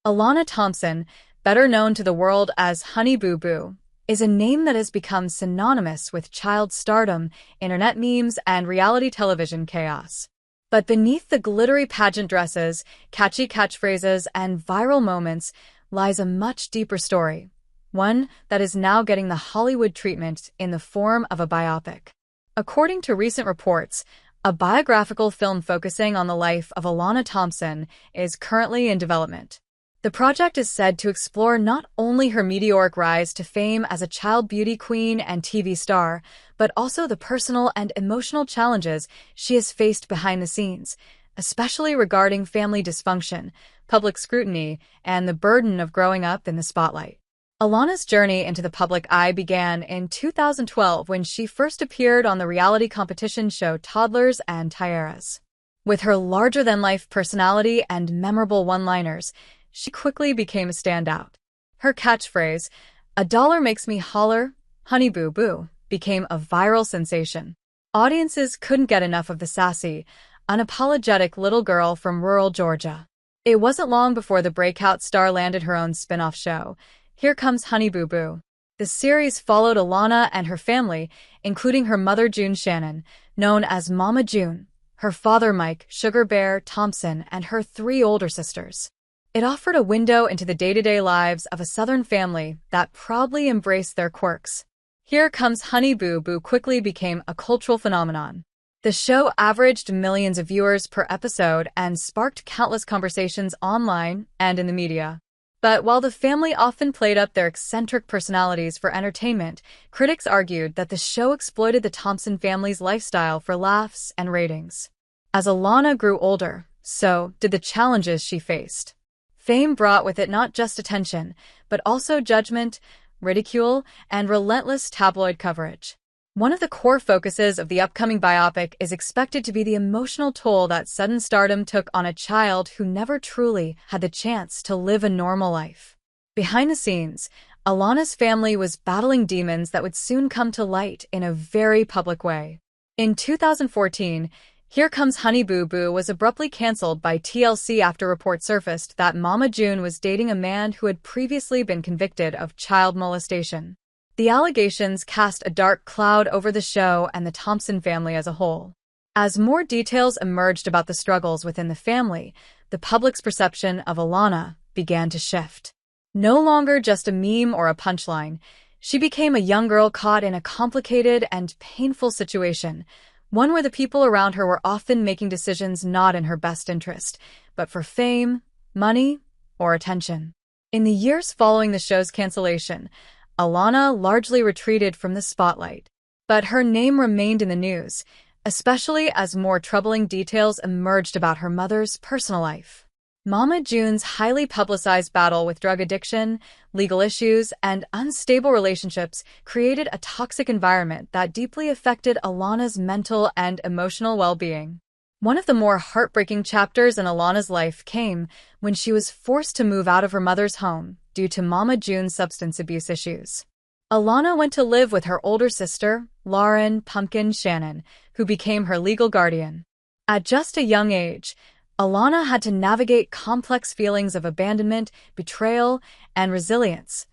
Alana Thompson, better known to the world as Honey Boo Boo, is a name that has become synonymous with child stardom, internet memes, and reality television chaos. But beneath the glittery pageant dresses, catchy catchphrases, and viral moments lies a much deeper story, one that is now getting the Hollywood treatment in the form of a biopic. According to recent reports, a biographical film focusing on the life of Alana Thompson is currently in development. The project is said to explore not only her meteoric rise to fame as a child beauty queen and TV star, but also the personal and emotional challenges she has faced behind the scenes, especially regarding family dysfunction, public scrutiny, and the burden of growing up in the spotlight. Alana's journey into the public eye began in 2012 when she first appeared on the reality competition show Toddlers Tiaras. With her larger-than-life personality and memorable one-liners, she quickly became a standout. Her catchphrase, "A dollar makes me holler, honey boo boo," became a viral sensation. Audiences couldn't get enough of the sassy, unapologetic little girl from rural Georgia. It wasn't long before the breakout star landed her own spin-off show, Here Comes Honey Boo Boo. The series followed Alana and her family, including her mother June Shannon, known as Mama June, her father Mike Sugar Bear Thompson, and her 3 older sisters. It offered a window into the day-to-day lives of a Southern family that proudly embraced their quirks. Here Comes Honey Boo Boo quickly became a cultural phenomenon. The show averaged millions of viewers per episode and sparked countless conversations online and in the media. But while the family often played up their eccentric personalities for entertainment, critics argued that the show exploited the Thompson family's lifestyle for laughs and ratings. As Alana grew older, so did the challenges she faced. Fame brought with it not just attention, but also judgment, ridicule, and relentless tabloid coverage. One of the core focuses of the upcoming biopic is expected to be the emotional toll that sudden stardom took on a child who never truly had the chance to live a normal life. Behind the scenes, Alana's family was battling demons that would soon come to light in a very public way. In 2014, Here Comes Honey Boo Boo was abruptly canceled by TLC after reports surfaced that Mama June was dating a man who had previously been convicted of child molestation. The allegations cast a dark cloud over the show and the Thompson family as a whole. As more details emerged about the struggles within the family, the public's perception of Alana began to shift. No longer just a meme or a punchline, she became a young girl caught in a complicated and painful situation, one where the people around her were often making decisions not in her best interest, but for fame, money, or attention. In the years following the show's cancellation, Alana largely retreated from the spotlight. But her name remained in the news, especially as more troubling details emerged about her mother's personal life. Mama June's highly publicized battle with drug addiction, legal issues, and unstable relationships created a toxic environment that deeply affected Alana's mental and emotional well-being. One of the more heartbreaking chapters in Alana's life came when she was forced to move out of her mother's home due to Mama June's substance abuse issues. Alana went to live with her older sister, Lauren "Pumpkin" Shannon, who became her legal guardian. At just a young age, Alana had to navigate complex feelings of abandonment, betrayal, and resilience,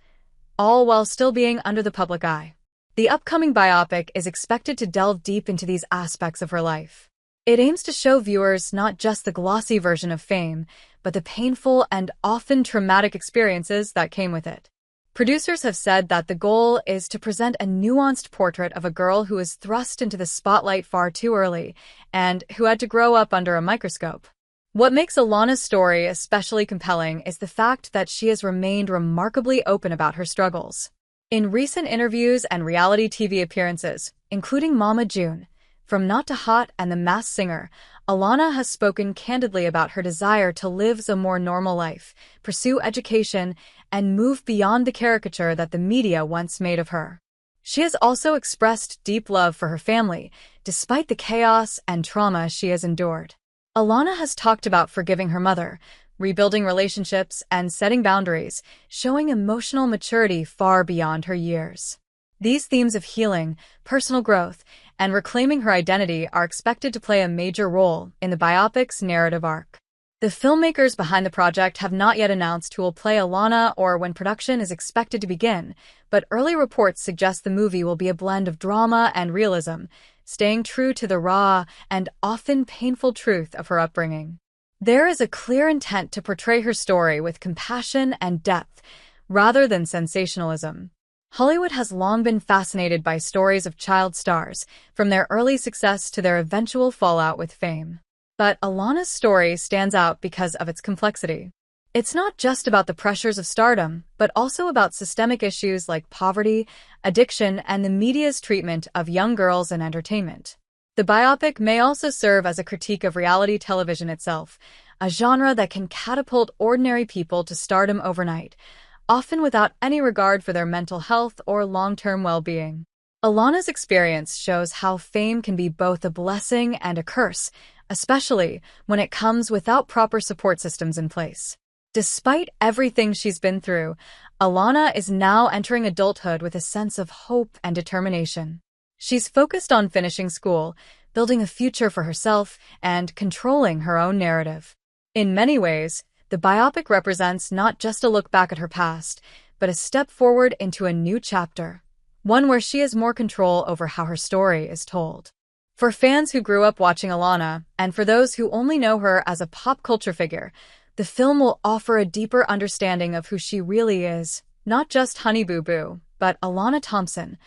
all while still being under the public eye. The upcoming biopic is expected to delve deep into these aspects of her life. It aims to show viewers not just the glossy version of fame, but the painful and often traumatic experiences that came with it. Producers have said that the goal is to present a nuanced portrait of a girl who was thrust into the spotlight far too early and who had to grow up under a microscope. What makes Alana's story especially compelling is the fact that she has remained remarkably open about her struggles. In recent interviews and reality TV appearances, including Mama June, From Not to Hot and The Masked Singer, Alana has spoken candidly about her desire to live a more normal life, pursue education, and move beyond the caricature that the media once made of her. She has also expressed deep love for her family, despite the chaos and trauma she has endured. Alana has talked about forgiving her mother, rebuilding relationships, and setting boundaries, showing emotional maturity far beyond her years. These themes of healing, personal growth, and reclaiming her identity are expected to play a major role in the biopic's narrative arc. The filmmakers behind the project have not yet announced who will play Alana or when production is expected to begin, but early reports suggest the movie will be a blend of drama and realism, staying true to the raw and often painful truth of her upbringing. There is a clear intent to portray her story with compassion and depth, rather than sensationalism. Hollywood has long been fascinated by stories of child stars, from their early success to their eventual fallout with fame. But Alana's story stands out because of its complexity. It's not just about the pressures of stardom, but also about systemic issues like poverty, addiction, and the media's treatment of young girls in entertainment. The biopic may also serve as a critique of reality television itself, a genre that can catapult ordinary people to stardom overnight, often without any regard for their mental health or long-term well-being. Alana's experience shows how fame can be both a blessing and a curse, especially when it comes without proper support systems in place. Despite everything she's been through, Alana is now entering adulthood with a sense of hope and determination. She's focused on finishing school, building a future for herself, and controlling her own narrative. In many ways, the biopic represents not just a look back at her past, but a step forward into a new chapter, one where she has more control over how her story is told. For fans who grew up watching Alana, and for those who only know her as a pop culture figure, the film will offer a deeper understanding of who she really is, not just Honey Boo Boo, but Alana Thompson,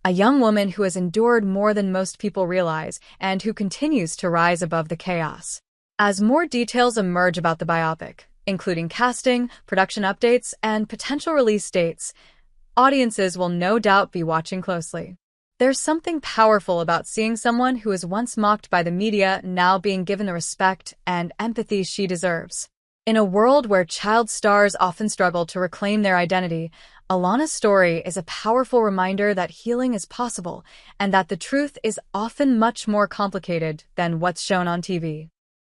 a young woman who has endured more than most people realize and who continues to rise above the chaos. As more details emerge about the biopic, including casting, production updates, and potential release dates, audiences will no doubt be watching closely. There's something powerful about seeing someone who was once mocked by the media now being given the respect and empathy she deserves. In a world where child stars often struggle to reclaim their identity, Alana's story is a powerful reminder that healing is possible and that the truth is often much more complicated than what's shown on TV.